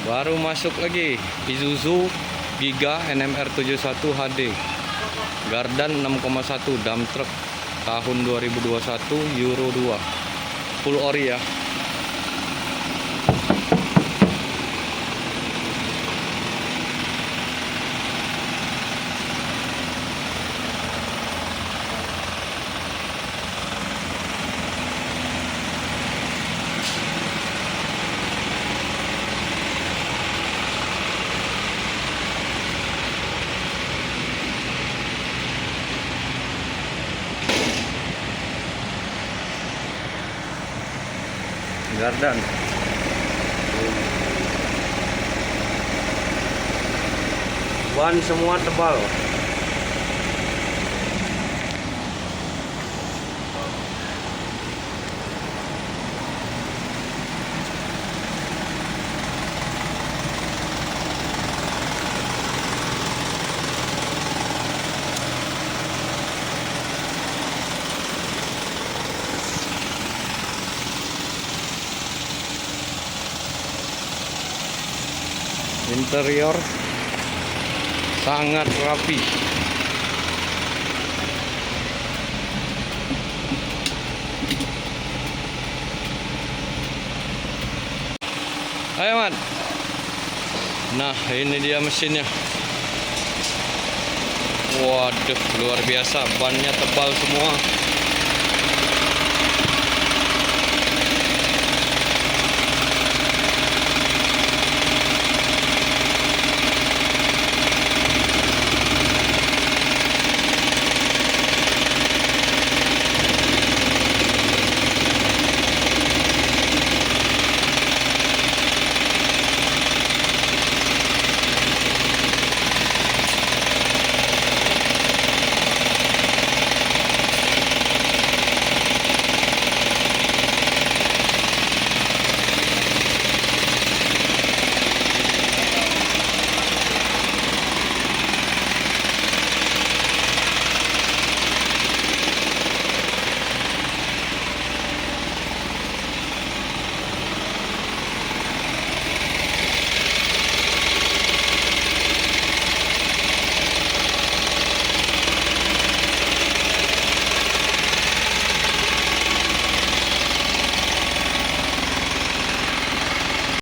Baru masuk lagi Isuzu Giga NMR 71 HD Gardan 6,1 dump truck tahun 2021 Euro 2 full ori ya. Gardan ban semua tebal. Interior sangat rapi. Ayo man. Nah ini dia mesinnya. Waduh luar biasa, bannya tebal semua.